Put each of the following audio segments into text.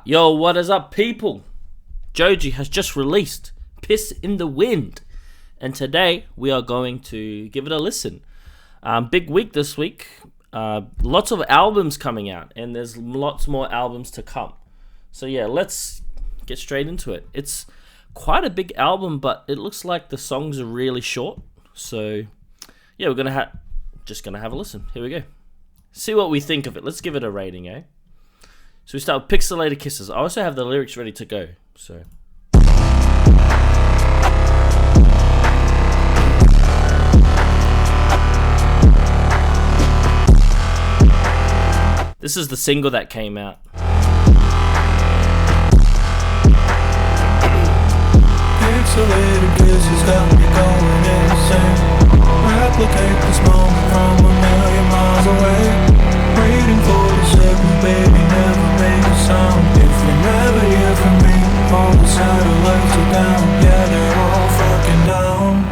Yo, what is up, people? Joji has just released Piss in the Wind, and today we are going to give it a listen. Big week this week. Lots of albums coming out, and there's lots more albums to come. So yeah, let's get straight into it. It's quite a big album, but it looks like the songs are really short. So yeah, we're just gonna have a listen. Here we go. See what we think of it. Let's give it a rating, eh? So we start with Pixelated Kisses. I also have the lyrics ready to go. So this is the single that came out. Pixelated kisses got me going insane. Replicate this moment from a million miles away. Waiting for the signal, baby, never make a sound. If you never hear from me, all the satellites are down. Yeah, they're all fucking down.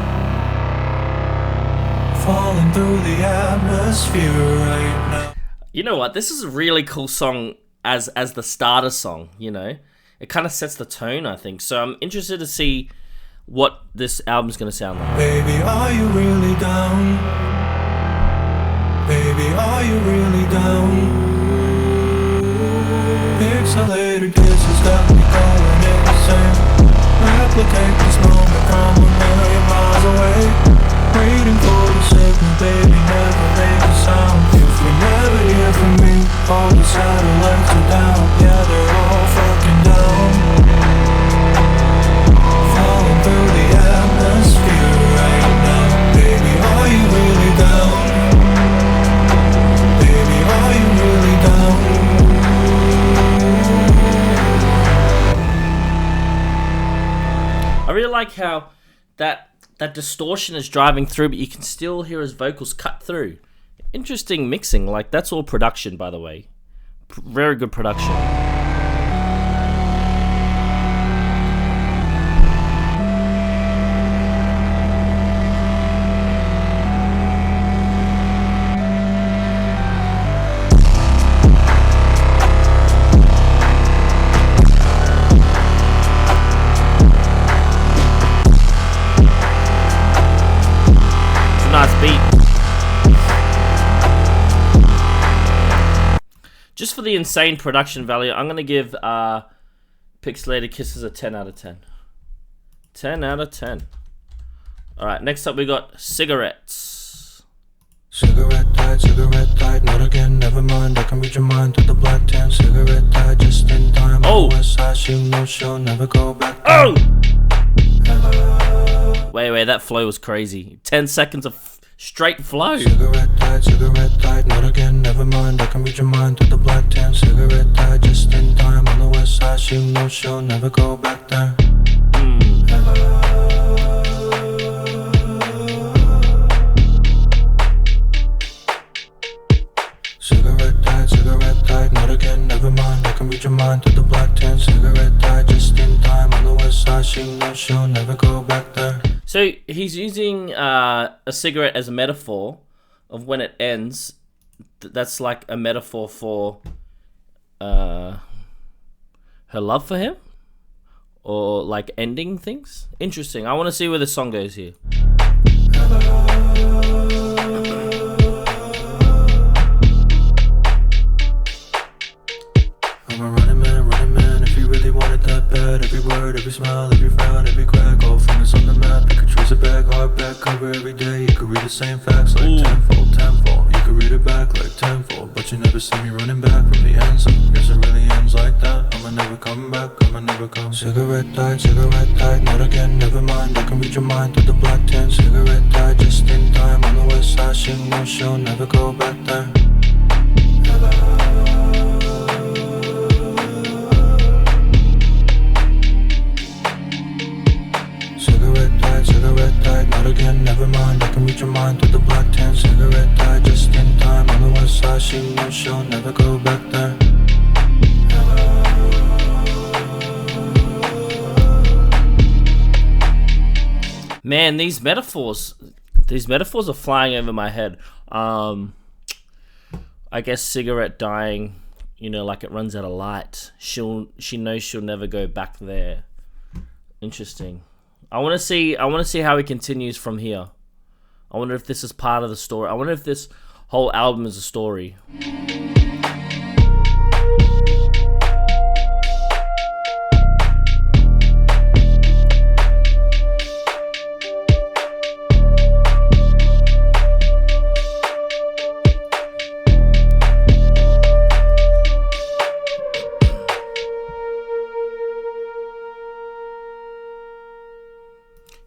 Falling through the atmosphere right now. You know what? This is a really cool song as the starter song, you know? It kind of sets the tone, I think. So I'm interested to see what this album's going to sound like. Baby, are you really down? Baby, are you really down? Pixelated kisses got me going insane. Replicate this moment from a million miles away. Waiting for the signal, baby, never make a sound. If you never hear from me, all the satellites are down. Yeah, they're all fucking down. Falling through the atmosphere right now. Baby, are you really down? Baby, are you really down? I really like how that distortion is driving through, but you can still hear his vocals cut through. Interesting mixing. Like, that's all production, by the way. Very good production. Just for the insane production value, I'm going to give Pixelated Kisses a 10 out of 10. 10 out of 10. Alright, next up we got Cigarettes. Cigarette died, not again, never mind. I can read your mind through the black tan. Cigarette died just in time. Oh! West side, she no show, never go back. Oh! Wait, that flow was crazy. 10 seconds of straight flow. Cigarette died, not again, never mind. I can read your mind through the black tan. Cigarette died just in time. On the west side, she no show, never go back there. Cigarette died, not again, never mind. I can read your mind through the black tan. Cigarette died just in time. On the west side, she no show, never go back there. So he's using a cigarette as a metaphor of when it ends. That's like a metaphor for her love for him, or like ending things. Interesting. I want to see where the song goes here. I'm a running man, if you really want it that bad. Every word, every smile, every frown, every crack, all fingers on the map. You could trace it back, hard back cover every day. You could read the same facts like tenfold. You could read it back like tenfold, but you never see me running back from the end. So guess it really ends like that. I'ma never come back, I'ma never come. Cigarette died, not again, never mind. I can read your mind through the black tan. Cigarette died just in time. On the west side, she no show, never go back there. Cigarette died, not again, never mind. I can read your mind through the black tan. Cigarette died just in time. On the west side, she no show, never go back there. Man, these metaphors are flying over my head. I guess cigarette dying you know, like it runs out of light, she knows she'll never go back there. Interesting. I want to see how he continues from here. I wonder if this is part of the story. I wonder if this whole album is a story.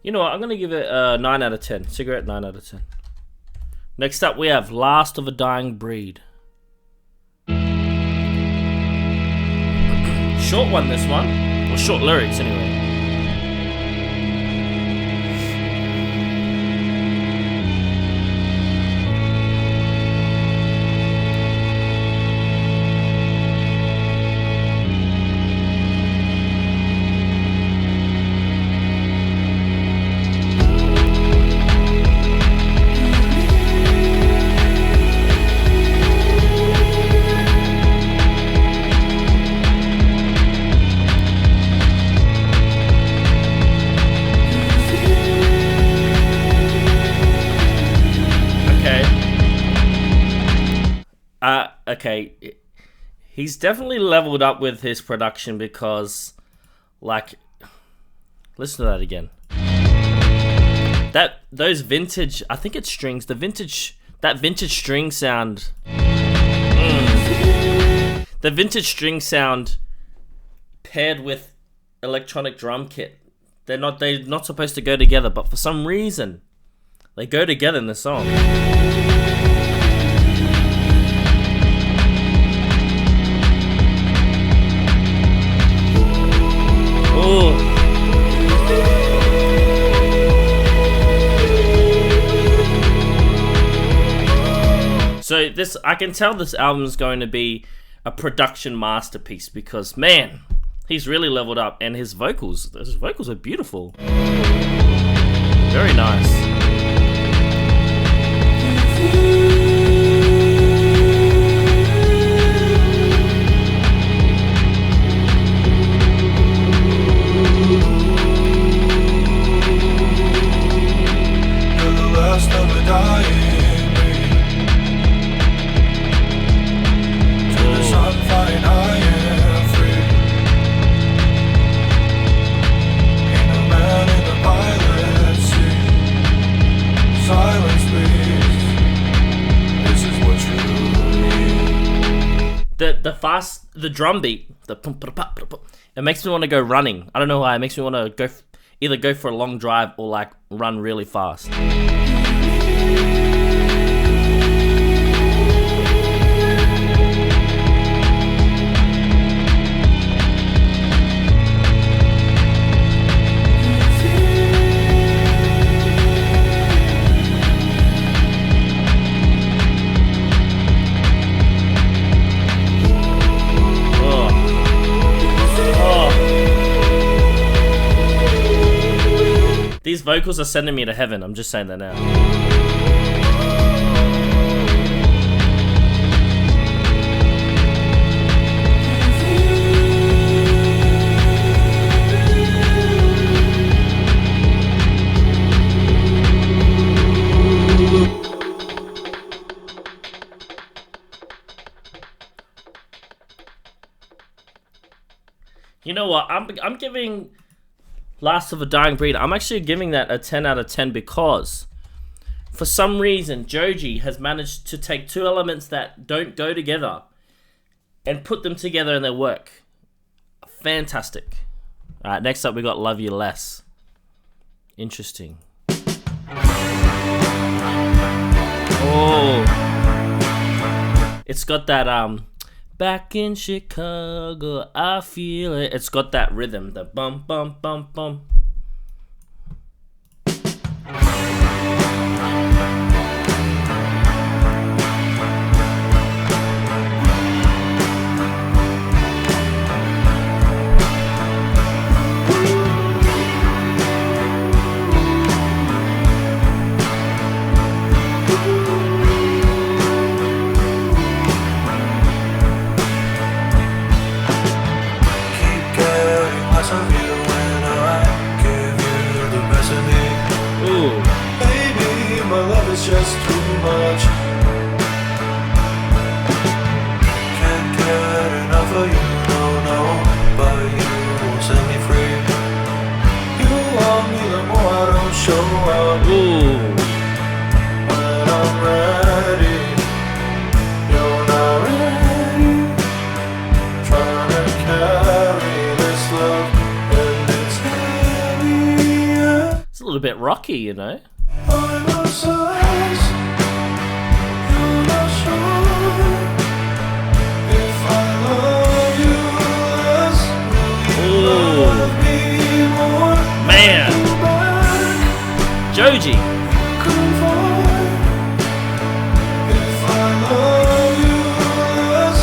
You know what, I'm going to give it a 9 out of 10. Cigarette, 9 out of 10. Next up, we have Last of a Dying Breed. Short one, this one. Or short lyrics, anyway. Okay, he's definitely leveled up with his production because, like, listen to that again. Those vintage, I think it's strings. That vintage string sound. The vintage string sound paired with electronic drum kit. They're not supposed to go together, but for some reason, they go together in the song. So I can tell this album is going to be a production masterpiece because, man, he's really leveled up, and his vocals are beautiful. Very nice. The drum beat, it makes me want to go running. I don't know why. It makes me want to either go for a long drive or like run really fast. These vocals are sending me to heaven. I'm just saying that now. You know what? I'm giving Last of a Dying Breed, I'm actually giving that a 10 out of 10 because for some reason Joji has managed to take two elements that don't go together and put them together in their work. Fantastic. Alright, next up we got Love You Less. Interesting. Oh. It's got that back in Chicago, I feel it. It's got that rhythm, the bum bum bum bum. little bit rocky, you know. I'm obsessed. You're not sure if I love you less. Will you love me more? Man. Joji. Confide. If I love you less,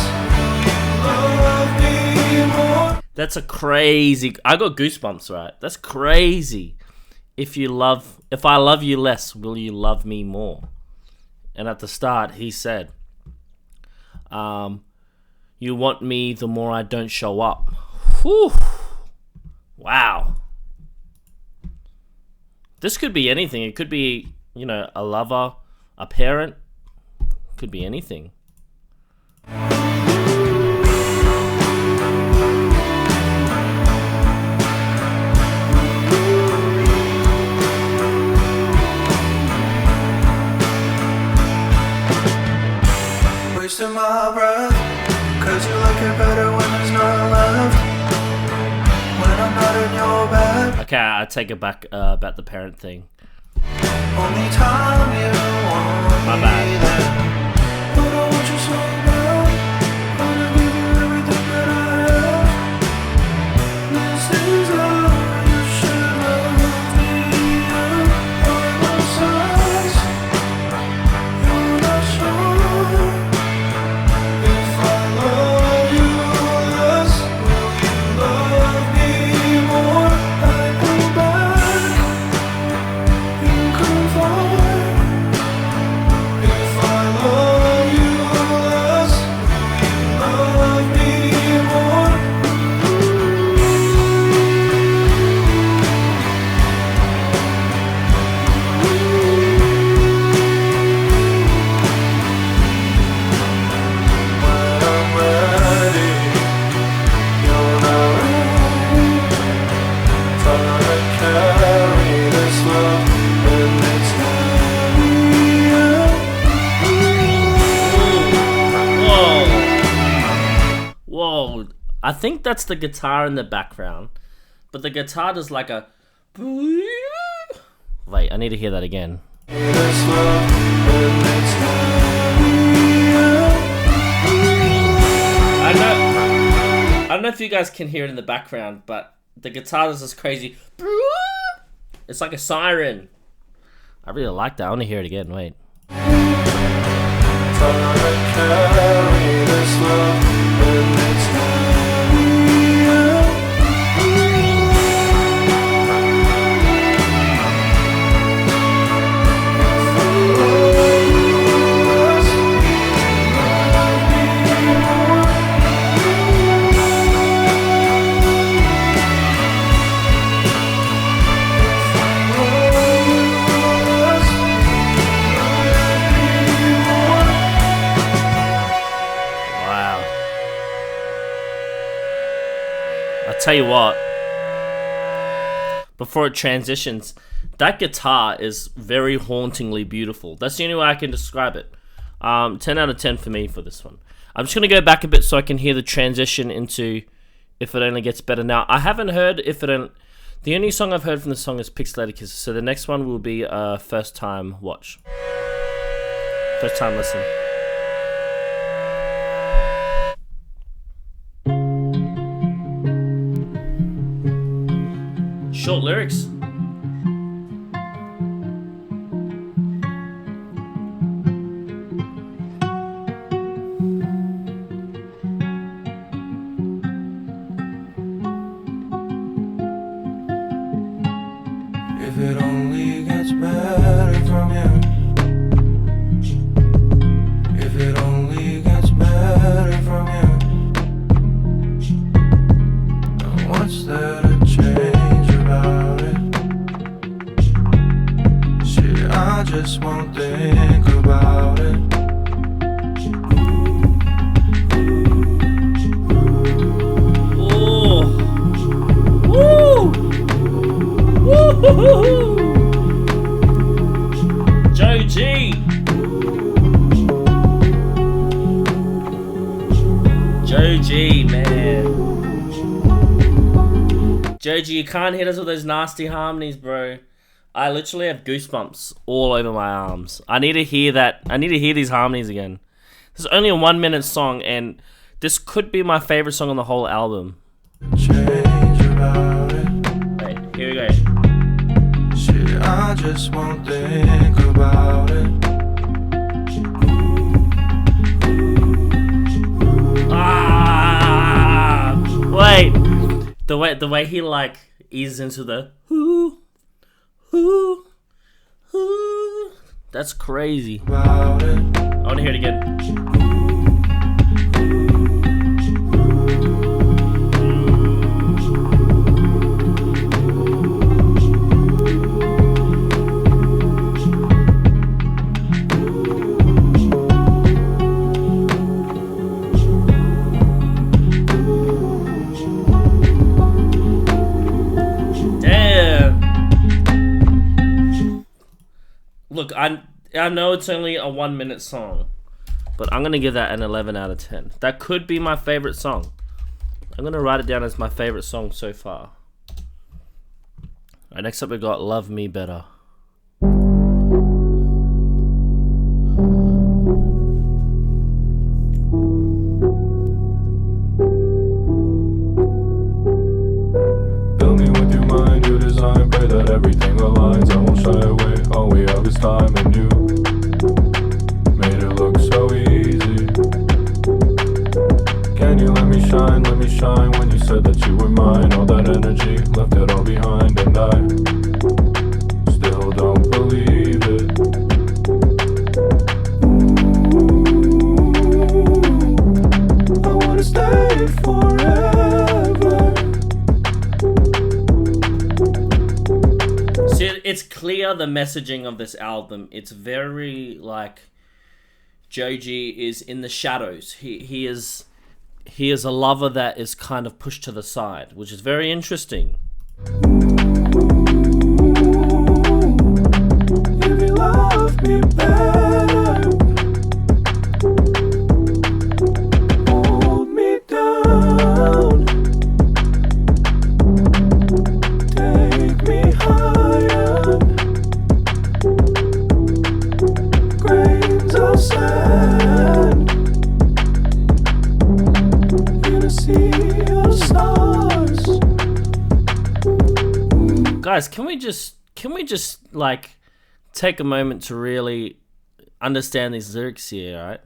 will you love me more? That's a crazy. I got goosebumps, right? That's crazy. If I love you less, will you love me more? And at the start, he said, you want me the more I don't show up. Whew. Wow. This could be anything. It could be, you know, a lover, a parent. Could be anything. Wasting my breath, cause you look it better when there's none left. When I'm not in your bed. Okay, I take it back about the parent thing. Only time you want My me bad. then. But I want you so bad. Wanna give you everything that I have. This is how you should love me. I'm obsessed. You're not sure if I love you less. Will you love me more? I go back and confide. If I love you less, will you love me more? When I'm ready, you're not ready. Trying to carry this love when it's heavy. Whoa. I think that's the guitar in the background. But the guitar does like a... Wait, I need to hear that again. This love when it's I don't know if you guys can hear it in the background, but the guitar does this crazy... It's like a siren. I really like that. I want to hear it again. Wait. Trying to carry this love when it's Wow. I'll tell you what. Before it transitions, that guitar is very hauntingly beautiful. That's the only way I can describe it. 10 out of 10 for me for this one. I'm just going to go back a bit so I can hear the transition into If It Only Gets Better. Now, I haven't heard If It Only... The only song I've heard from the song is Pixelated Kisses, so the next one will be a first time watch. First time listen. Short lyrics. if it only gets better from here. If it only gets better from here. And what's there to change about it? See, I just won't think about it. Joji! Joji, man. Joji, you can't hit us with those nasty harmonies, bro. I literally have goosebumps all over my arms. I need to hear that. I need to hear these harmonies again. This is only a 1 minute song, and this could be my favorite song on the whole album. Change about it. Wait, here we go. Shit, I just won't think about it. Wait, the way he like eases into the that's crazy. I want to hear it again. Look, I know it's only a 1 minute song, but I'm gonna give that an 11 out of 10. That could be my favorite song. I'm gonna write it down as my favorite song so far. Alright, next up we got Love Me Better. Fill me with your mind, you design. Pray that everything aligns. I won't shy away. All we have is time, and you made it look so easy. Can you let me shine when you said that you were mine? All that energy, left it all behind, and I still don't believe it. I wanna stay forever. See, it's clear the messaging of this album. It's very like Joji is in the shadows. He is a lover that is kind of pushed to the side, which is very interesting. If you love me better, hold me down, take me higher, grains of sand in a sea of stars. Guys, can we just like take a moment to really understand these lyrics here, right?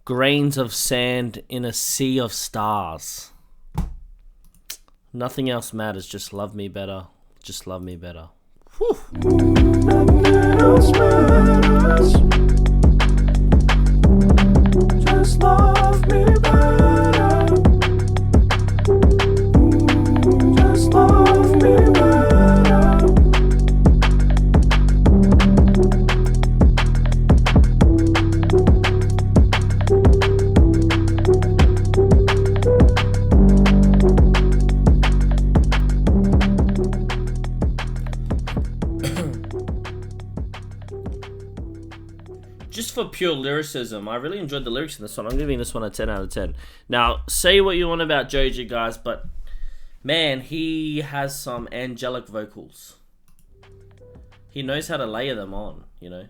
Grains of sand in a sea of stars. Nothing else matters, just love me better. Just love me better. Whew. Nothing else matters. Just love me better. Just love me better. Just for pure lyricism, I really enjoyed the lyrics in this one. I'm giving this one a 10 out of 10. Now, say what you want about Joji, guys, but man, he has some angelic vocals. He knows how to layer them on, you know.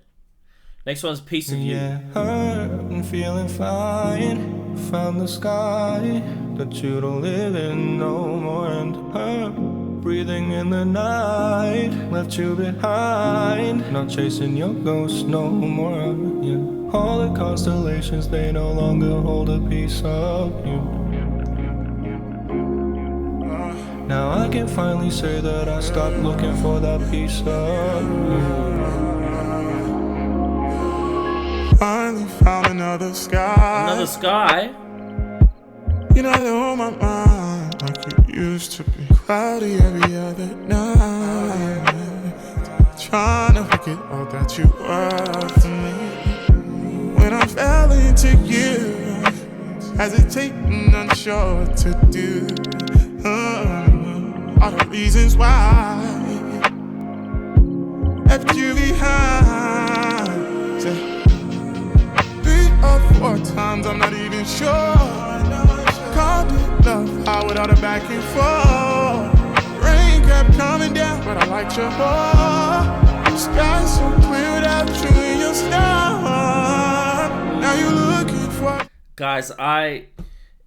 Next one's Piece of You. Yeah, I'm feeling fine. Found the sky that you don't live in no more, and her breathing in the night left you behind. Not chasing your ghost no more. Yeah, all the constellations, they no longer hold a piece of you. Now I can finally say that I stopped looking for that piece of you. Finally found another sky. Another sky. You're not on my mind like it used to be. Cloudy every other night. Trying to forget all that you were to me. When I fell into you, hesitating, unsure what to do. All the reasons why left you behind. 3 or 4 times, I'm not even sure. Called it love, how without a back and forth. Rain kept coming down, but I liked you more. Sky's so clear without you in your star. Now you're looking for. Guys,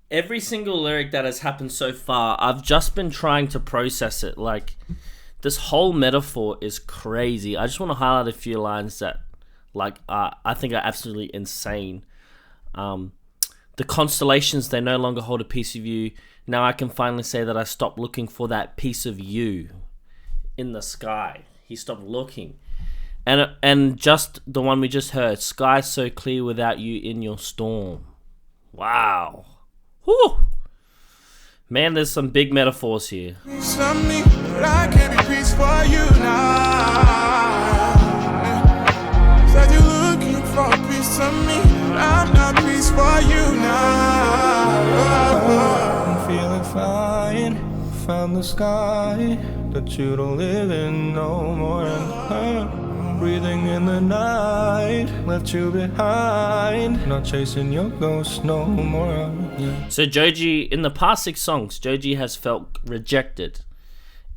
every single lyric that has happened so far, I've just been trying to process it. Like, this whole metaphor is crazy. I just want to highlight a few lines that, like, I think are absolutely insane. The constellations, they no longer hold a piece of you. Now I can finally say that I stopped looking for that piece of you in the sky. He stopped looking. And just the one we just heard, sky so clear without you in your storm. Wow. Whew. Man, there's some big metaphors here. Something, but I can't be peace for you now. Said you're looking for a piece of me, but I'm not peace for you now. I'm feeling fine, found the sky that you don't live in no more. And breathing in the night, left you behind, not chasing your ghost no more. Yeah. So Joji, in the past 6 songs, Joji has felt rejected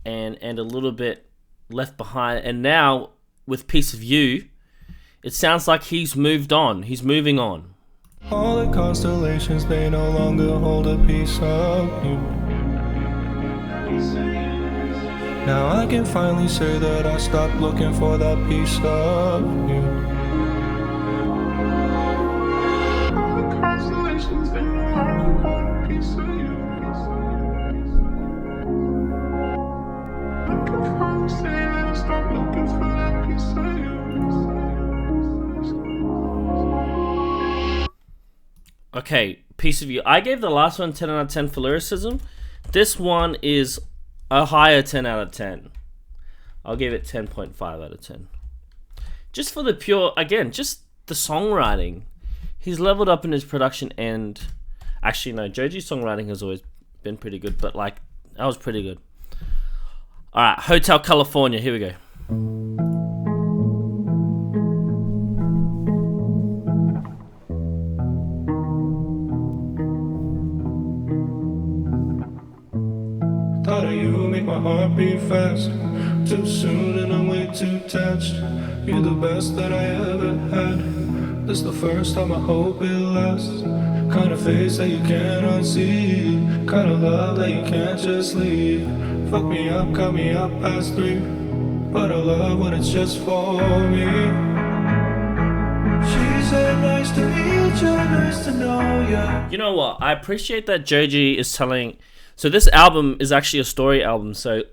and a little bit left behind. And now, with Piece of You, it sounds like he's moved on. He's moving on. All the constellations, they no longer hold a piece of you. Now I can finally say that I stopped looking for that piece of you. All the constellations, they no longer hold a piece of you. I can finally say that I stopped looking for that piece of you. Okay, Piece of You. I gave the last one 10 out of 10 for lyricism. This one is a higher 10 out of 10. I'll give it 10.5 out of 10. Just for the pure, again, just the songwriting. He's leveled up in his production and... Actually, no, Joji's songwriting has always been pretty good, but, like, that was pretty good. Alright, Hotel California, here we go. Thought of you make my heart beat fast. Too soon and I'm way too attached. You're the best that I ever had. This the first time, I hope it lasts. Kind of face that you can't unsee. Kind of love that you can't just leave. Fuck me up, cut me up past 3. But I love when it's just for me. She said nice to meet you, nice to know ya. You know what? I appreciate that Joji is telling... So this album is actually a story album. So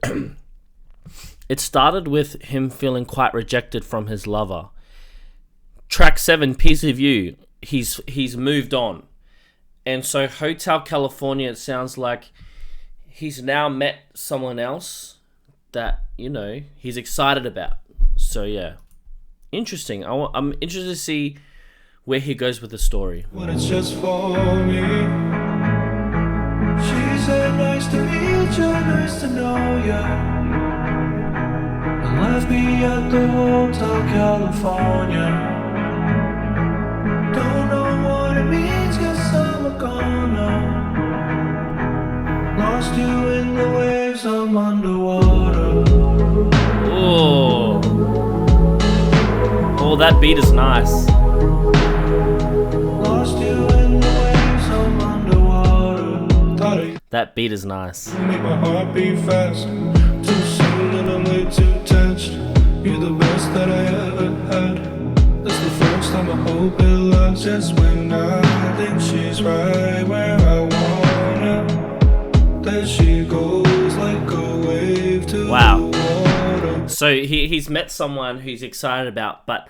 it started with him feeling quite rejected from his lover. Track 7, Piece of You, he's moved on. And so Hotel California, it sounds like he's now met someone else that, you know, he's excited about. So yeah, interesting. I'm interested to see where he goes with the story. When it's just for me. She said nice to meet you, nice to know ya. And left me at the Hotel California. Don't know what it means, guess I'm a goner. Lost you in the waves, I'm underwater. Oh, that beat is nice. Lost you in the waves, I'm underwater. Thought of you. That beat is nice. Make my heart beat fast. Too soon and I'm way too attached. You're the best that I ever had. That's the first time, I hope it lasts. Just when I think she's right where I want her, there she goes like a wave to the water. So he's met someone who he's excited about, but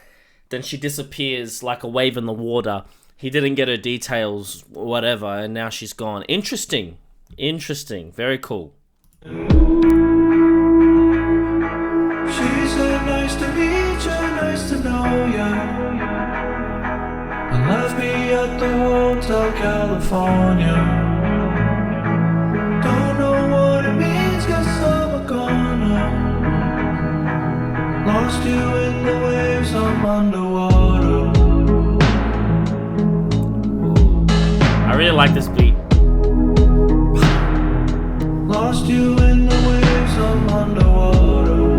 then she disappears like a wave in the water. He didn't get her details, whatever, and now she's gone. Interesting. Very cool. She said nice to meet you, nice to know ya. And left me at the Hotel California. Don't know what it means, guess I'm a goner. Lost you in the waves, I'm underwater. I really like this beat. Lost you in the waves, I'm underwater.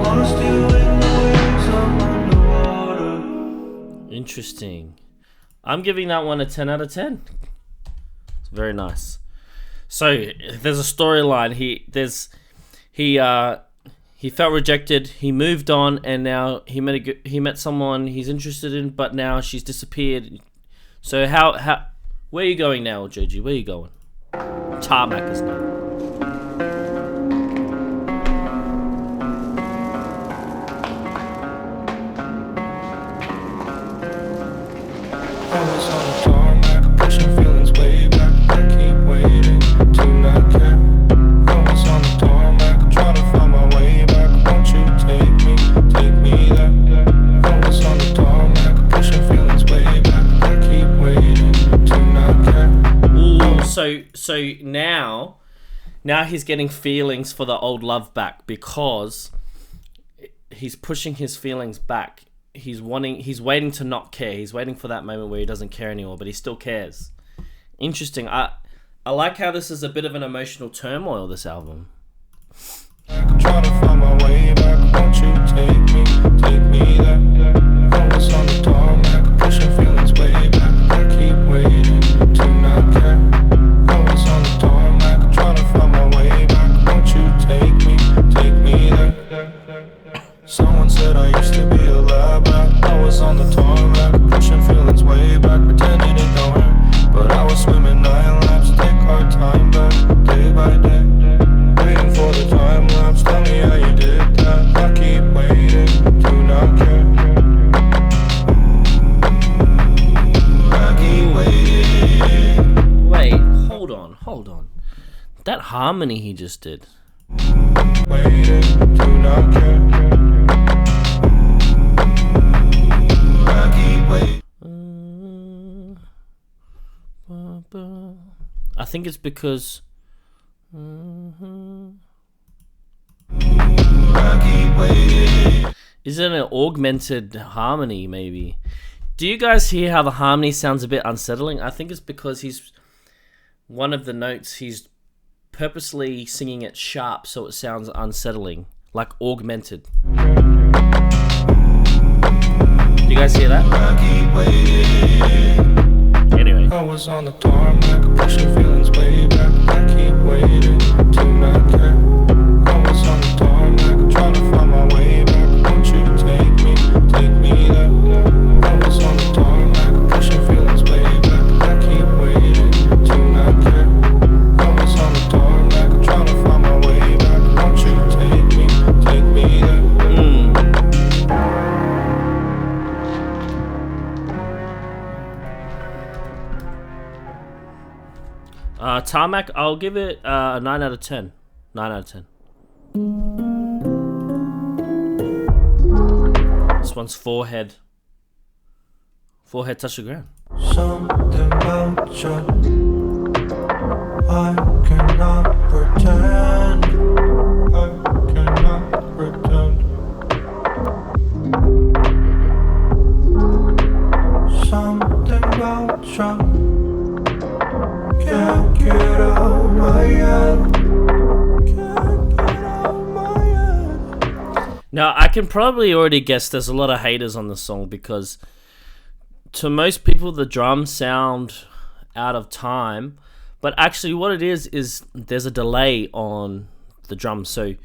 Lost you in the waves, I'm underwater. Interesting. I'm giving that one a 10 out of 10. It's very nice. So there's a storyline. He felt rejected. He moved on, and now he met someone he's interested in, but now she's disappeared. So how where are you going now, Joji? Where are you going? Tarmac is name. I was on the tarmac, pushing feelings way back. I keep waiting to not care. I was on the tarmac, trying to find my way back. Won't you take me there? I was on the tarmac, pushing feelings way back. I keep waiting to not care. Ooh, so now he's getting feelings for the old love back because he's pushing his feelings back. He's waiting to not care. He's waiting for that moment where he doesn't care anymore, but he still cares. Interesting. I like how this is a bit of an emotional turmoil, this album. Trying to find my way back. Won't you take me there? I was on the tarmac, pushing feelings way back. I keep waiting to not care. I was on the tarmac, trying to find my way back. Won't you take me there? Someone said I used to be a lab rat. I was on the tarmac, pushing feelings way back, pretending it don't hurt. But I was swimming 9 laps, take our time back, day by day. Waiting for the time lapse, tell me how you did that. I keep waiting to not care. I keep waiting. Wait, hold on. That harmony he just did. Waiting to not care. I keep waiting. I think it's because I keep waiting. isn't it augmented harmony maybe? Do you guys hear how the harmony sounds a bit unsettling? I think it's because one of the notes he's purposely singing it sharp so it sounds unsettling, like augmented. Do you guys hear that? I keep waiting. Anyway. I was on the tarmac, pushing feelings way back. I keep waiting to not care. I was on the tarmac, trying to find my way back. Won't you take me there? I was on the tarmac, pushing feelings way back. I keep waiting to not care. I was on the tarmac, trying to find my way back. Won't you take me there? Tarmac, I'll give it a 9 out of 10. 9 out of 10. This one's forehead. Forehead touch the ground. Something about you I cannot pretend. Something about you can't get out my head. Now, I can probably already guess there's a lot of haters on this song because to most people the drums sound out of time, but actually what it is there's a delay on the drum. So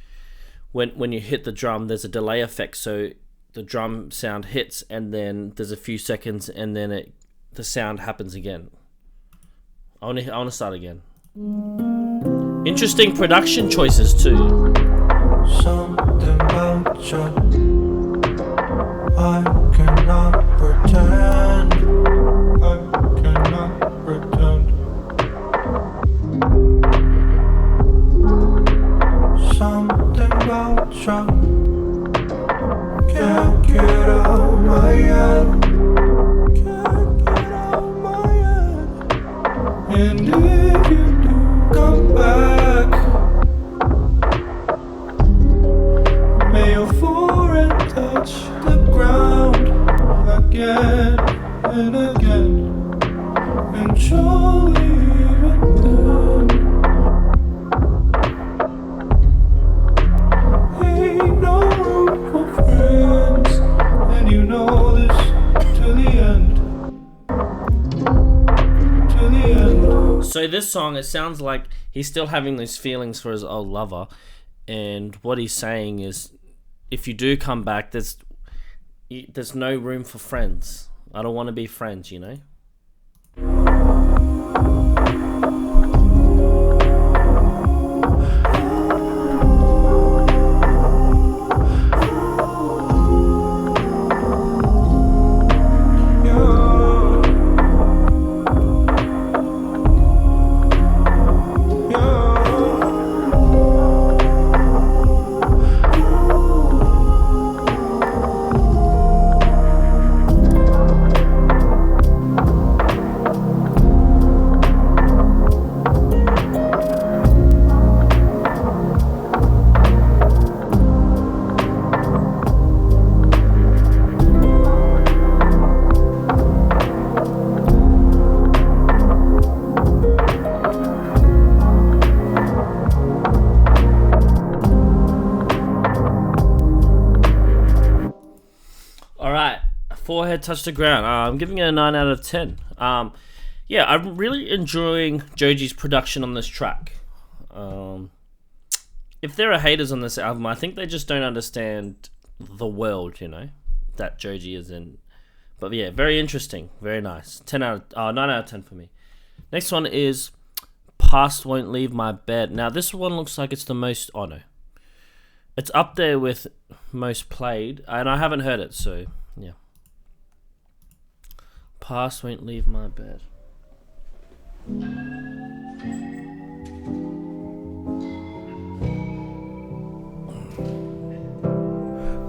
when you hit the drum, there's a delay effect, so the drum sound hits and then there's a few seconds and then the sound happens again. I want to start again. Interesting production choices too. Something about you I cannot pretend. Something about you can't get out my head. And if you do come back, may your forehead touch the ground again and again. eventually end. Ain't no room for friends, and you know this to the end. To the end. So this song, it sounds like he's still having those feelings for his old lover, and what he's saying is, if you do come back, there's no room for friends. I don't want to be friends, you know? Forehead touched the ground. I'm giving it a 9 out of 10. Yeah, I'm really enjoying Joji's production on this track. If there are haters on this album, I think they just don't understand the world, you know, that Joji is in. But yeah, very interesting, very nice. 9 out of 10 for me. Next one is Past Won't Leave My Bed. Now this one looks like it's the most, oh no, it's up there with most played, and I haven't heard it, so yeah. Past Won't Leave My Bed.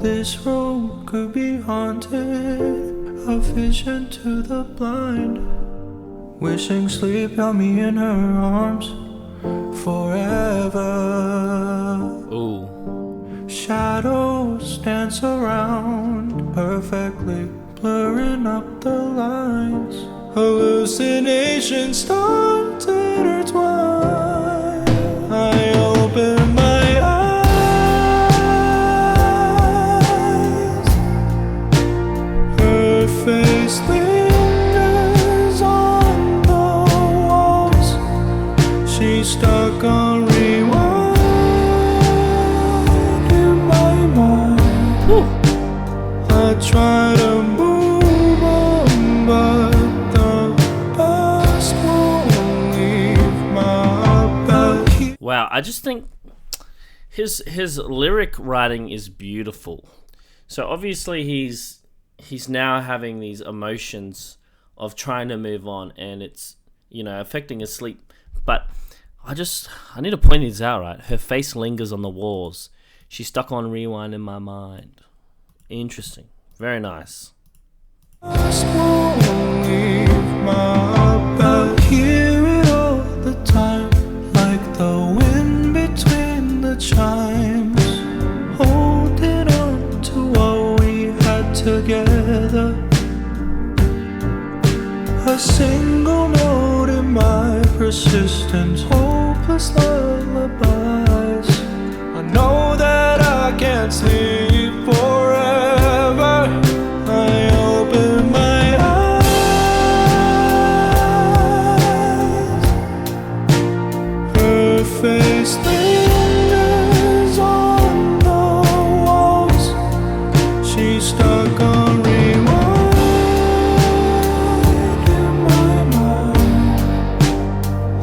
This room could be haunted, a vision to the blind, wishing sleep held me in her arms forever. Ooh. Shadows dance around, perfectly blurring up the lines. Hallucinations start to intertwine. I open my eyes. Her face lingers on the walls. She's stuck on rewind in my mind. Ooh. I try to move on, but the past won't leave my bed. Wow, I just think his lyric writing is beautiful. So obviously he's now having these emotions of trying to move on, and it's, you know, affecting his sleep. But I need to point these out, right? Her face lingers on the walls. She's stuck on rewind in my mind. Interesting. Very nice. Past won't leave my bed. Hear it all the time, like the wind between the chimes. Holding on to what we had together. A single note in my persistent, hopeless lullabies. I know that I can't sleep forever. I open my eyes. Her face lingers on the walls. She's stuck on rewind in my mind.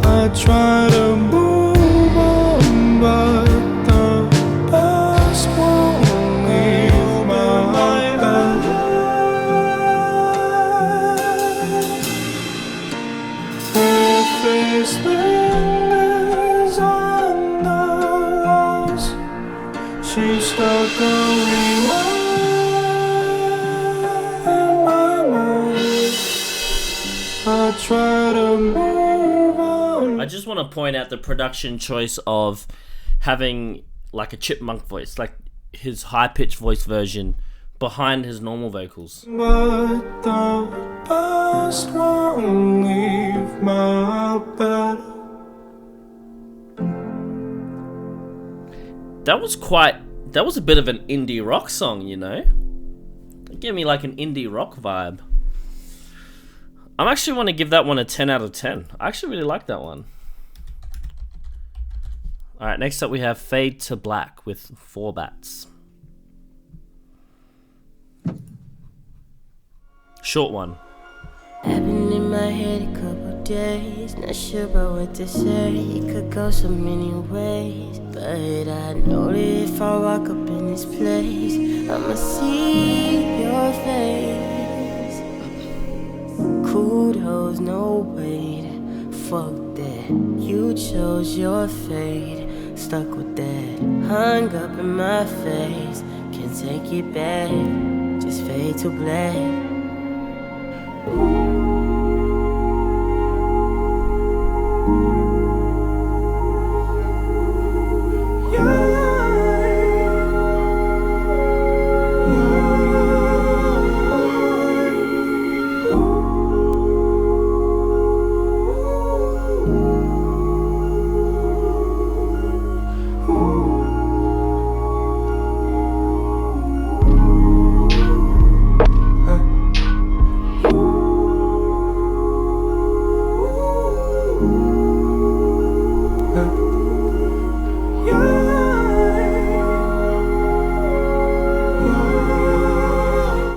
I try to move on, but the past won't leave my bed. Her face lingers on the walls. She's stuck on rewind in my mind. I try to move on. I just want to point out the production choice of having like a chipmunk voice, like his high-pitched voice version behind his normal vocals. But the past won't leave out better. That was a bit of an indie rock song, you know? It gave me like an indie rock vibe. I actually want to give that one a 10 out of 10. I actually really like that one. Alright, next up we have Fade to Black with 4 Bats. Short one. I've been in my head a couple days, not sure about what to say. It could go so many ways, but I know that if I walk up in this place, I'ma see your face. Kudos, no wait, fuck that. You chose your fate, stuck with that. Hung up in my face, can't take it back. Just fade to black.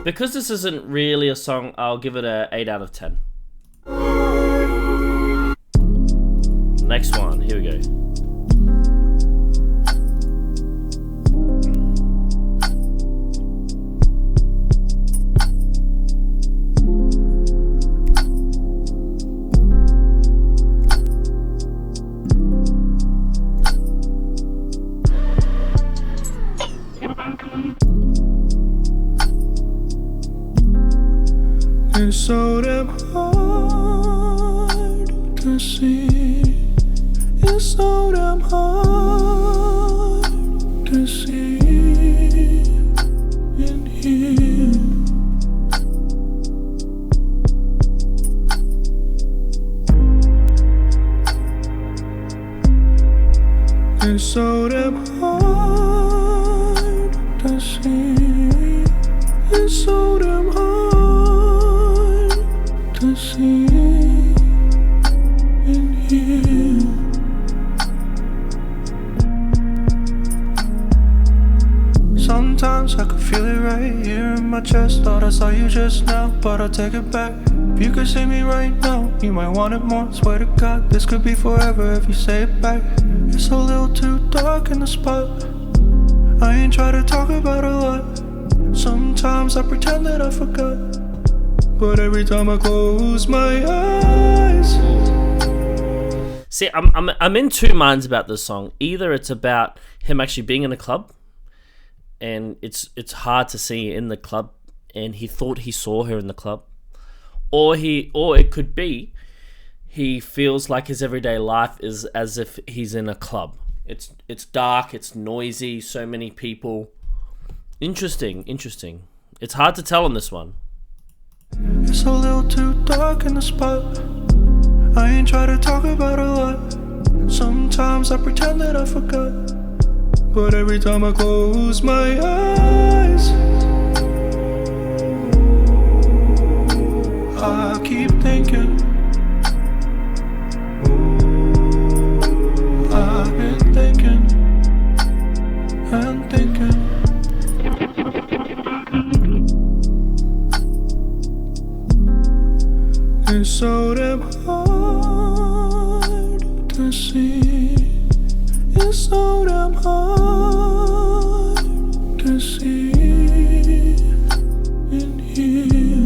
Because this isn't really a song, I'll give it a 8 out of 10. Next one, here we go. It's so damn hard to see. It's so damn hard to see in here. It's so damn hard to see. It's so damn hard to see in here. Sometimes I could feel it right here in my chest. Thought I saw you just now, but I'll take it back. If you could see me right now, you might want it more. Swear to God, this could be forever if you say it back. It's a little too dark in the spot. I ain't try to talk about a lot. Sometimes I pretend that I forgot, but every time I close my eyes. See, I'm in two minds about this song. Either it's about him actually being in a club, and it's hard to see in the club, and he thought he saw her in the club, or it could be he feels like his everyday life is as if he's in a club. It's dark, it's noisy, so many people. Interesting. It's hard to tell on this one. It's a little too dark in the spot. I ain't try to talk about a lot. Sometimes I pretend that I forgot, but every time I close my eyes, I keep thinking. I've been thinking and thinking. It's so damn hard to see. It's so damn hard to see in here.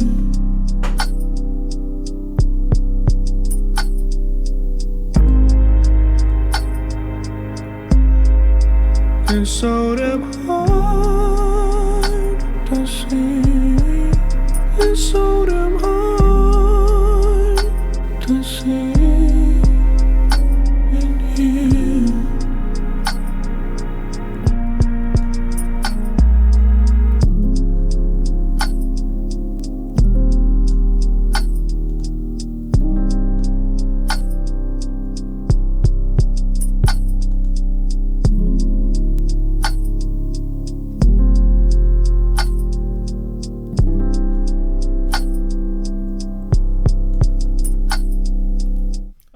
It's so damn hard to see. It's so damn hard to see in here.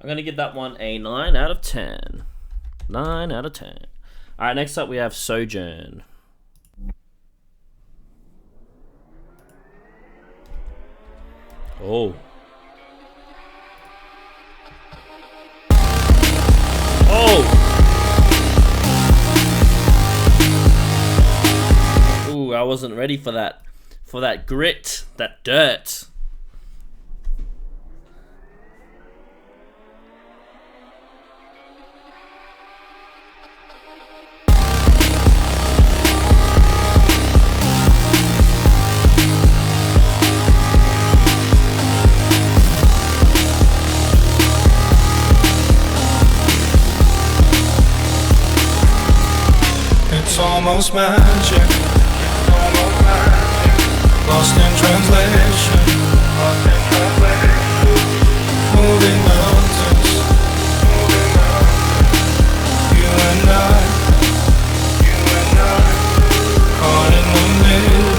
I'm going to give that one a 9 out of 10. 9 out of 10. Alright, next up we have Sojourn. Oh. Oh! Ooh, I wasn't ready for that. For that grit, that dirt. It's almost magic, lost in translation, moving mountains, you and I, caught in the middle,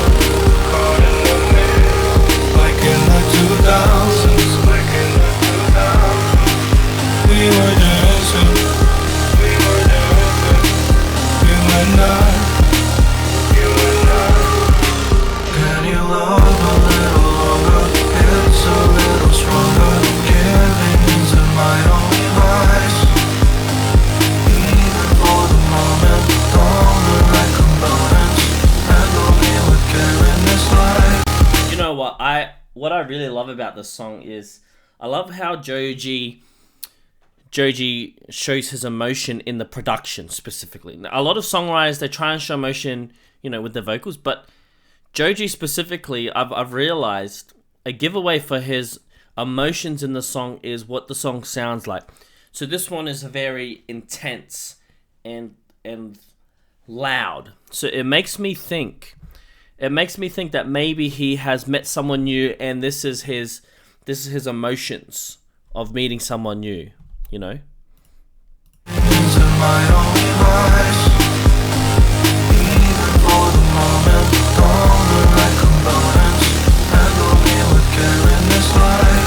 like in the 2000s, we were dancing, you and I. Can you love a little longer? It's a little stronger. Giving into my only vice. Even for the moment, all the right components. Handle me with care in this life. You know what I really love about this song is I love how Joji shows his emotion in the production specifically. A lot of songwriters, they try and show emotion, you know, with their vocals, but Joji specifically, I've realized a giveaway for his emotions in the song is what the song sounds like. So this one is very intense and loud. So it makes me think that maybe he has met someone new and this is his emotions of meeting someone new, you know? Into my only vice. Even for the moment, all the right components. Handle me with care in this life.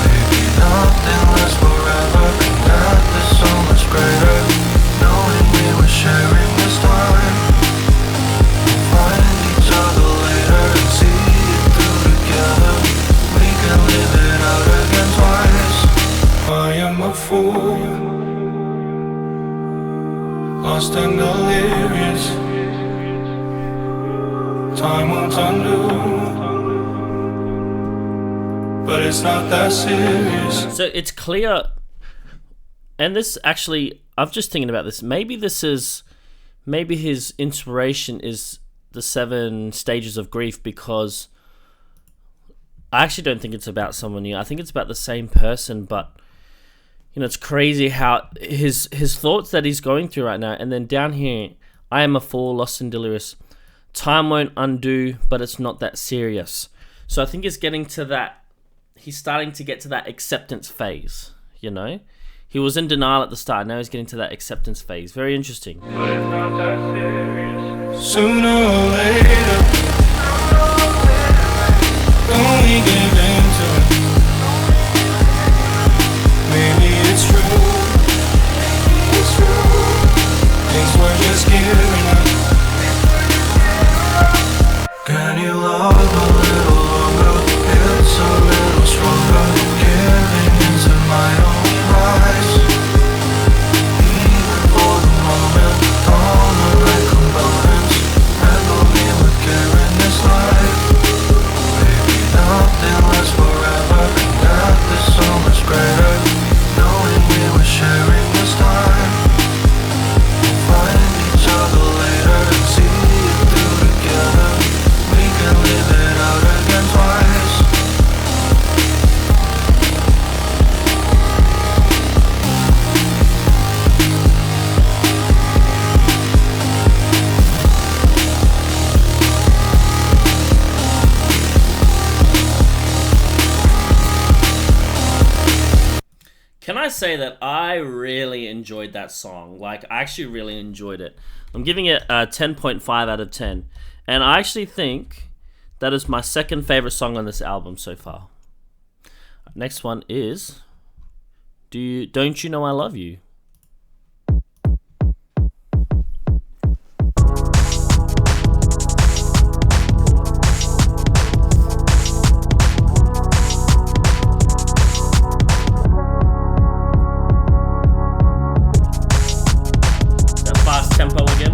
Maybe nothing lasts forever, and that is so much greater. Knowing we were sharing this time. We'll find each other later and see it through together. We can live it out again twice. I am a fool, lost and delirious. Time won't undo, but it's not that serious. So it's clear, and this actually, I'm just thinking about this. Maybe his inspiration is the 7 stages of grief, because I actually don't think it's about someone new. I think it's about the same person, but you know, it's crazy how his thoughts that he's going through right now, and then down here, I am a fool, lost and delirious. Time won't undo, but it's not that serious. So I think he's getting to that. He's starting to get to that acceptance phase. You know, he was in denial at the start. Now he's getting to that acceptance phase. Very interesting. But it's not that serious. Sooner or later, don't we give in to it? Maybe it's true. Things were just giving up. Can you love a little longer? It's a little stronger. Giving into my only vice. Even for the moment, all the right components. Handle me with care in this life. Maybe nothing lasts forever, and that is so much greater. Knowing we were sharing this time. We'll find each other later and see it through together. We can live it out again twice. Can I say that I really enjoyed that song? Like, I actually really enjoyed it. I'm giving it a 10.5 out of 10. And I actually think that is my second favorite song on this album so far. Next one is Don't you know I love you? That fast tempo again.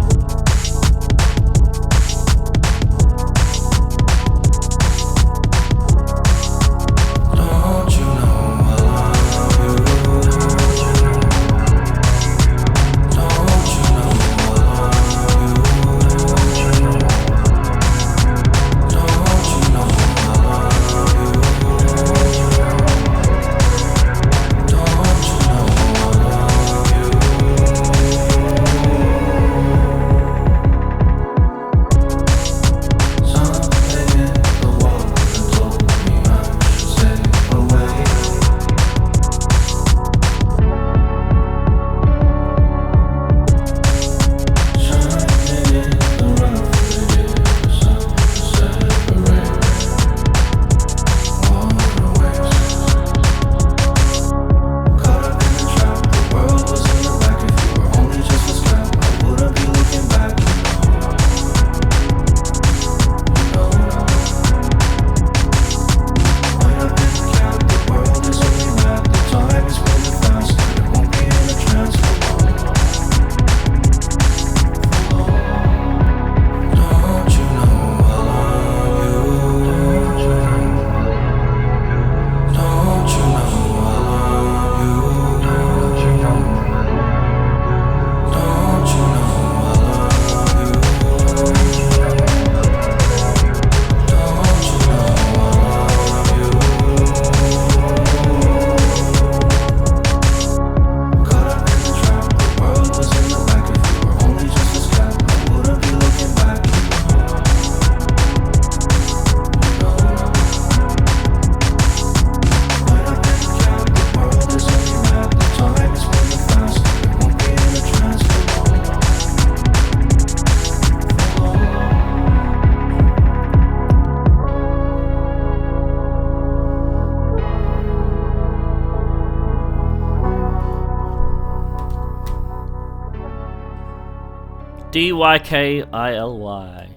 DYKILY.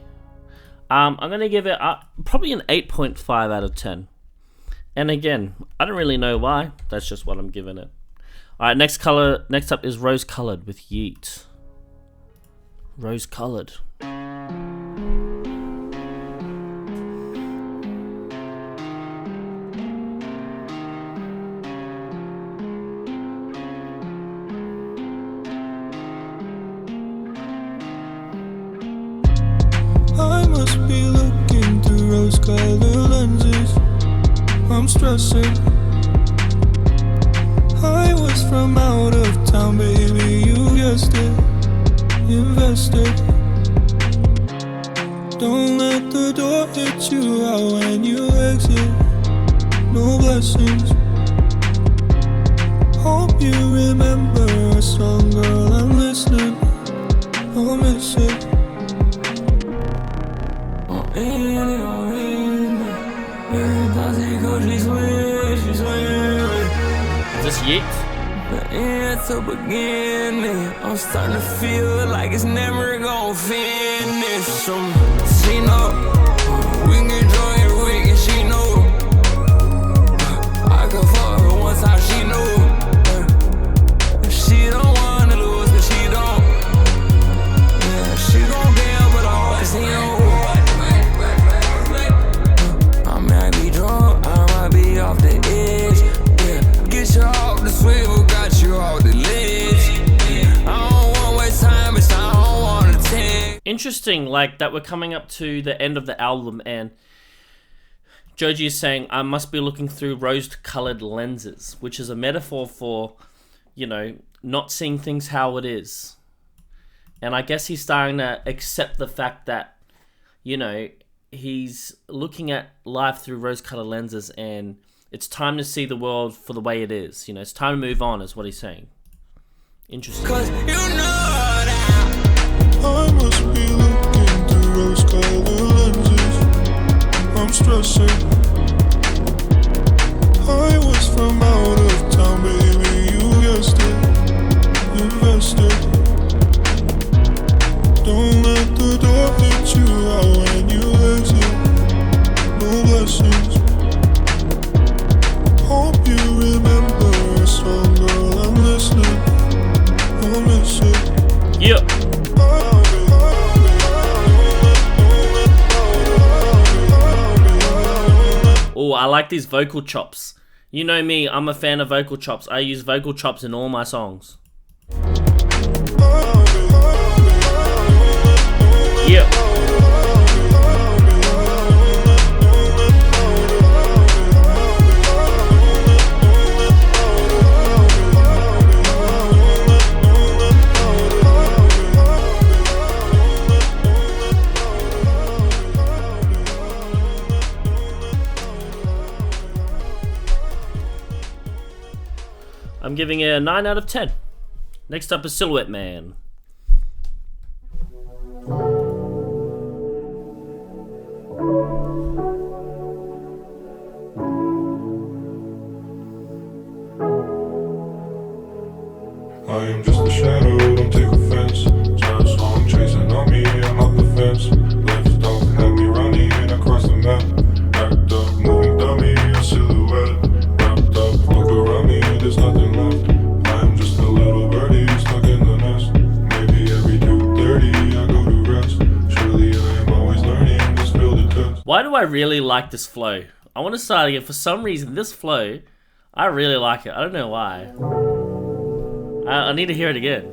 I'm gonna give it probably an 8.5 out of 10. And again, I don't really know why. That's just what I'm giving it. All right, next up is Rose Colored with Yeet. Rose Colored. I must be looking through rose-colored lenses. I'm stressing. I was from out of town, baby, you guessed it. Invested. Don't let the door hit you out when you exit. No blessings. Hope you remember a song, girl, I'm listening. I'll miss it. Is this Yeet? The end to beginning. I'm starting to feel like it's never gonna finish. She know we can enjoy it, we can. She know I can fuck her one time. She know she don't wanna lose, but she don't. Yeah, she gon' gamble all casino. I might be drunk, I might be off the edge. Yeah, get you off the swivel, got you off the ledge. I don't wanna waste time, but I don't wanna take. Interesting, like that we're coming up to the end of the album and Joji is saying, I must be looking through rose-colored lenses, which is a metaphor for, you know, not seeing things how it is. And I guess he's starting to accept the fact that, you know, he's looking at life through rose-colored lenses and it's time to see the world for the way it is. You know, it's time to move on is what he's saying. Interesting. 'Cause you know that I must be looking through rose-colored lenses. I'm stressing. I was from out of town, baby, like these vocal chops. You know me, I'm a fan of vocal chops. I use vocal chops in all my songs. Yeah. I'm giving it a 9 out of 10. Next up is Silhouette Man. I am just a shadow, don't take offense. Sad song chasing on me, I'm up the fence. Lift off, had me running across the map. Act up, moving dummy, a silhouette. Wrapped up, look around me, there's nothing left. I am just a little birdie stuck in the nest. Maybe every 2:30 I go to rest. Surely I am always learning to spill the test. Why do I really like this flow? I want to start again. For some reason, this flow, I really like it. I don't know why. I need to hear it again.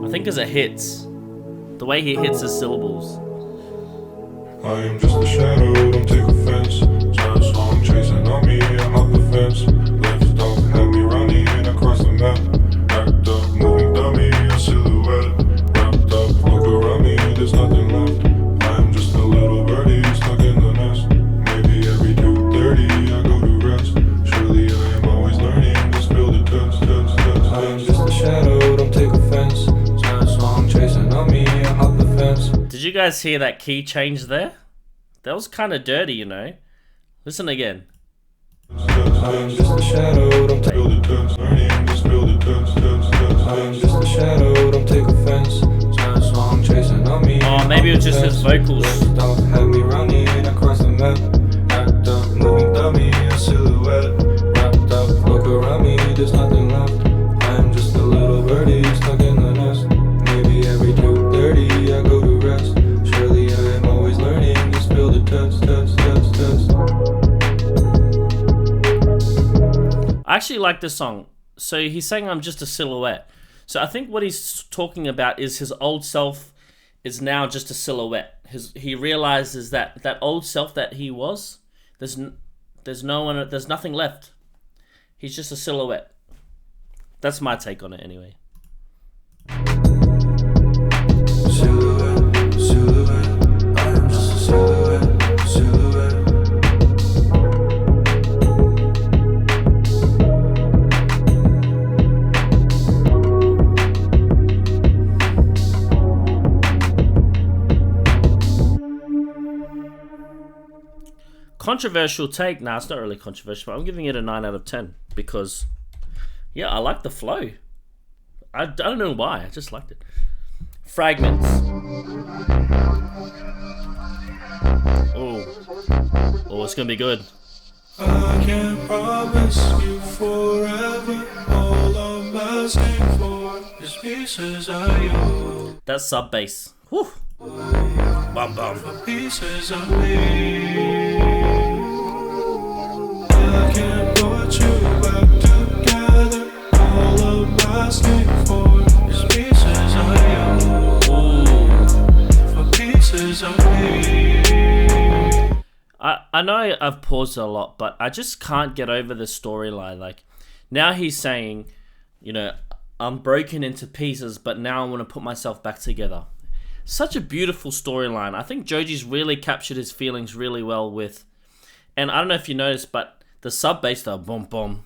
I think as it hits, the way he hits his syllables. I am just a shadow, don't take offense. Sad song chasing on me, I'm up the fence. Lift off, had me running across the map. Act up, moving dummy, a silhouette. Wrapped up, look around me, there's nothing left. I am just a little birdie stuck in the nest. Maybe every 2:30 I go to rest. Surely I am always learning to spill the test. I am just a shadow, don't take offense. Sad song chasing on me, I'm up the fence. Did you guys hear that key change there? That was kind of dirty, you know. Listen again. I am just a shadow, don't take the test. Learning to spill the test. I am just a shadow, don't take offense. Sad song chasing on me. Oh, maybe it was just his vocals. Don't have me running across the map. Act up, moving dummy, a silhouette. Wrapped up, look around me, there's nothing left. I am just a little birdie stuck in the nest. Maybe every 2:30 I go to rest. Surely I am always learning to spill the test. I actually like this song. So he's saying I'm just a silhouette. So I think what he's talking about is his old self is now just a silhouette. He realizes that that old self that he was, there's nothing left. He's just a silhouette. That's my take on it anyway. Silhouette, I am just a silhouette. Controversial take. Nah, it's not really controversial, but I'm giving it a 9 out of 10 because, yeah, I like the flow. I don't know why, I just liked it. Fragments. Oh, it's gonna be good. I can't promise you forever. All I'm asking for is pieces of you. That's sub bass. Whew. Bum bum. Pieces of me. I can't put you back together. All I'm asking for is pieces of you. For pieces of me. I know I've paused a lot, but I just can't get over the storyline. Like, now he's saying, you know, I'm broken into pieces, but now I want to put myself back together. Such a beautiful storyline. I think Joji's really captured his feelings really well with, and I don't know if you noticed, but the sub bass, the boom boom,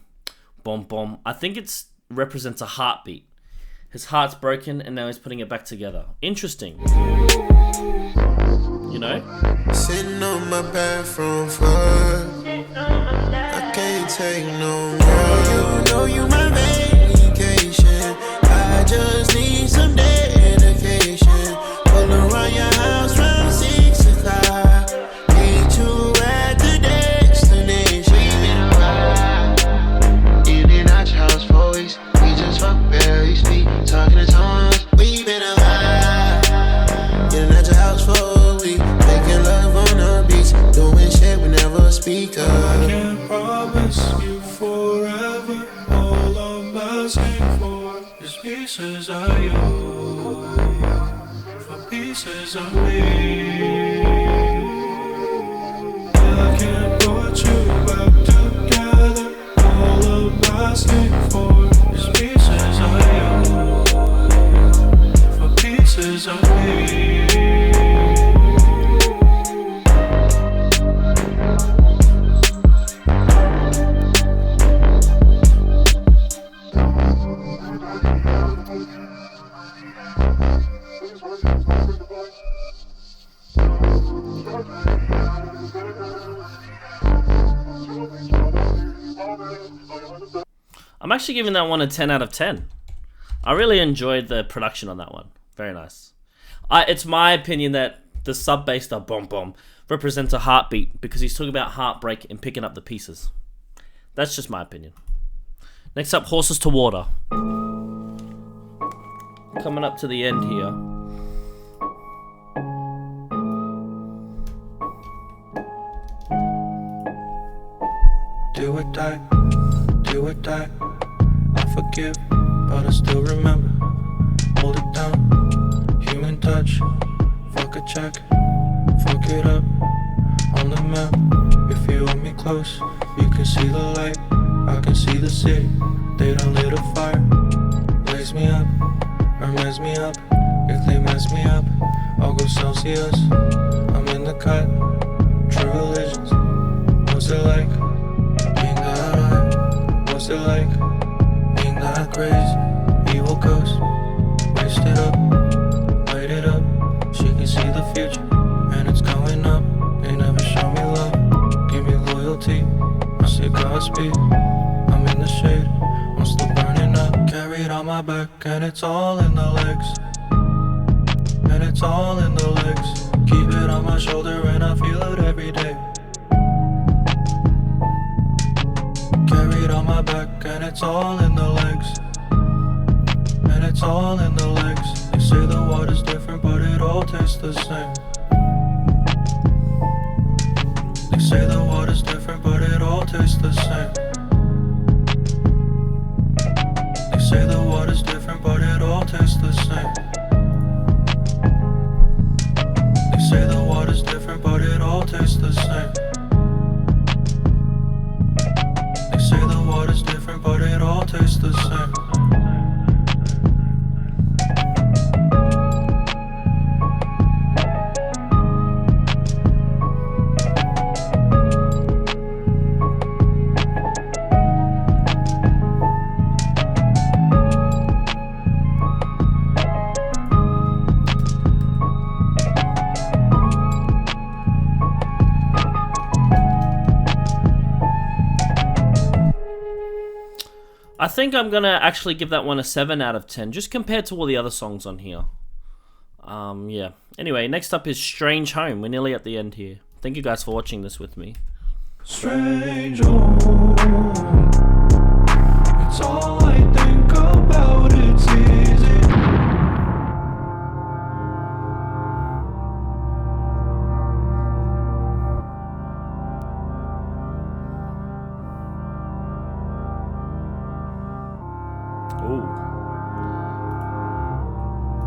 boom boom, I think it represents a heartbeat. His heart's broken and now he's putting it back together. Interesting. You know? Sitting on my bathroom floor, I can't take no more. You know you my vacation. I just need some dedication. Pull around your house from 6 o'clock. Meet you at the destination. In and out your house for weeks. We just fuck barely speak. Talking in tongues. We been alive. In and out your house for a week. Making love on the never speak of. I can't promise you forever. All I'm asking for is pieces of you, for pieces of me. I can't put you back together. All I'm asking for is pieces of you, for pieces of me. I'm actually giving that one a 10 out of 10. I really enjoyed the production on that one. Very nice. It's my opinion that the sub bass, the bom bom, represents a heartbeat because he's talking about heartbreak and picking up the pieces. That's just my opinion. Next up, Horses to Water. Coming up to the end here. Do or die, do or die. I forgive, but I still remember. Hold it down, human touch. Fuck a check, fuck it up. On the map, if you hold me close, you can see the light. I can see the city, they done lit a fire. Blaze me up, or mess me up. If they mess me up, I'll go Celsius. I'm in the cut, true religions. What's it like? Being that high, what's it like? Being that crazy, evil ghost. Wasted up, light it up. She can see the future, and it's going up. They never show me love, give me loyalty. I say Godspeed, I'm in the shade, I'm still burning up. Carried on my back, and it's all in the legs. And it's all in the legs. Keep it on my shoulder, and I feel it every day. Carried on my back, and it's all in the legs. And it's all in the legs. They say the water's different, but it all tastes the same. They say the water's different, but it all tastes the same. They say the water's different, but it all tastes the same. They say the water's different, but it all tastes the same. They say the water's different, but it all tastes the same. I think I'm gonna actually give that one a 7 out of 10, just compared to all the other songs on here. Yeah. Anyway, next up is Strange Home. We're nearly at the end here. Thank you guys for watching this with me. Strange home. It's all I think about, it's easy. Ooh.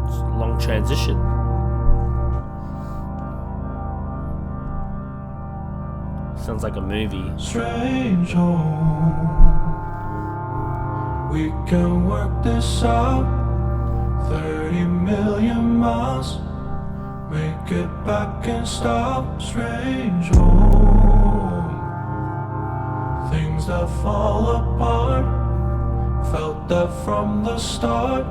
It's a long transition. Sounds like a movie. Strange home. We can work this out. 30 million miles. Make it back and stop. Strange home. Things that fall apart. Felt that from the start.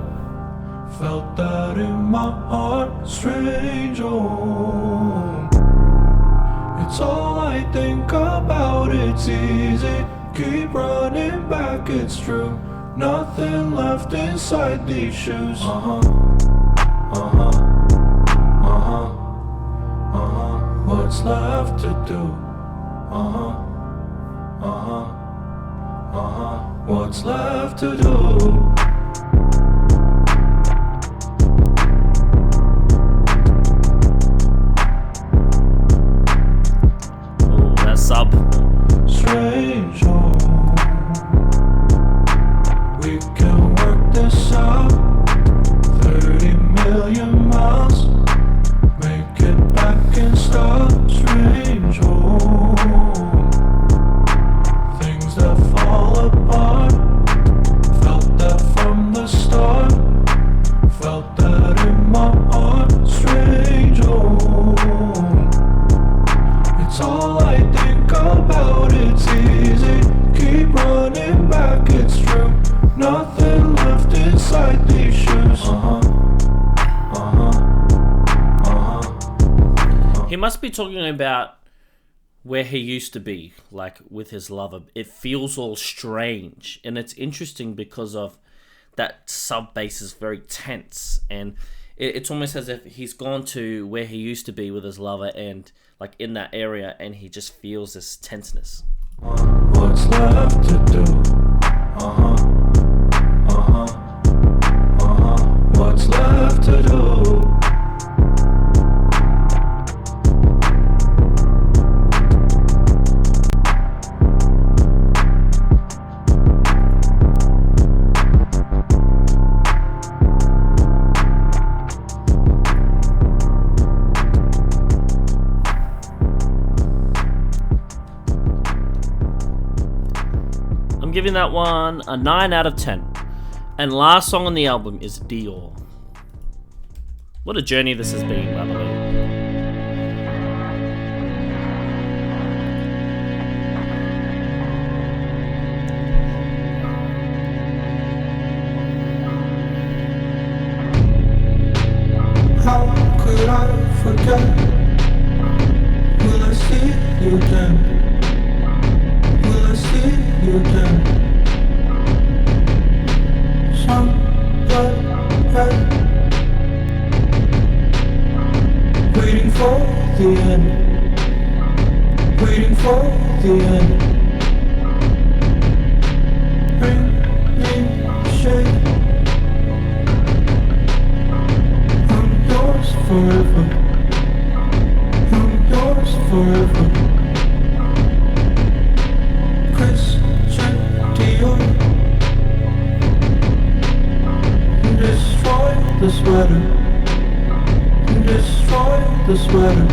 Felt that in my heart. Strange home. It's all I think about, it's easy. Keep running back, it's true. Nothing left inside these shoes. What's left to do? What's left to do? sub. Strange, oh. We can work this out. 30 million miles. Make it back and stop. Strange, oh. Things that fall apart. Felt that from the start. Felt that in my heart. Strange, oh. It's all I think about, it's easy. Keep running back, it's true. Nothing left inside these shoes. He must be talking about where he used to be, like with his lover. It feels all strange, and it's interesting because of that sub bass is very tense, and it's almost as if he's gone to where he used to be with his lover, and like in that area, and he just feels this tenseness. What's left to do? What's left to do? I'm giving that one a 9 out of 10. And last song on the album is Dior. What a journey this has been, by the way. How could I forget? Will I see you again? Will I see you again? Somewhere waiting for the end. Waiting for the end. Bring me shade. I'm yours forever. I'm yours forever. Christian Dior. Destroy the sweater. Destroy the sweater.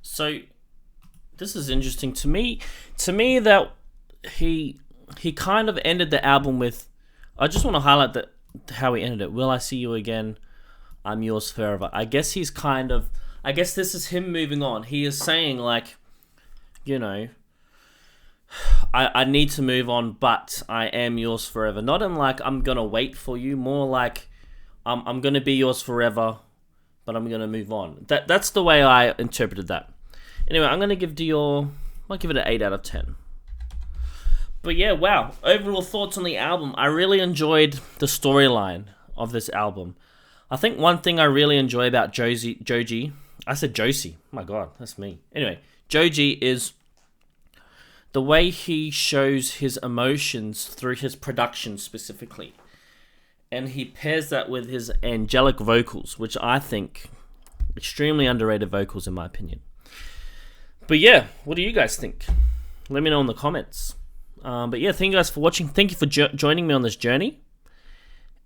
So this is interesting to me. To me, that he kind of ended the album with. I just want to highlight that how he ended it. Will I see you again? I'm yours forever. I guess he's kind of. I guess this is him moving on. He is saying like, you know, I need to move on, but I am yours forever. Not in like I'm gonna wait for you. More like I'm gonna be yours forever, but I'm gonna move on. That's the way I interpreted that. Anyway, I'm gonna give Dior. I'll give it an 8 out of 10. But yeah, wow. Overall thoughts on the album. I really enjoyed the storyline of this album. I think one thing I really enjoy about Joji. I said Josii. Oh my god, that's me. Anyway, Joji is the way he shows his emotions through his production specifically. And he pairs that with his angelic vocals, which I think extremely underrated vocals in my opinion. But yeah, what do you guys think? Let me know in the comments. But yeah, thank you guys for watching. Thank you for joining me on this journey.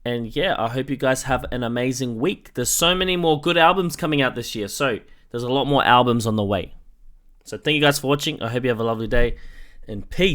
And yeah, I hope you guys have an amazing week. There's so many more good albums coming out this year. So there's a lot more albums on the way. So thank you guys for watching. I hope you have a lovely day. And peace.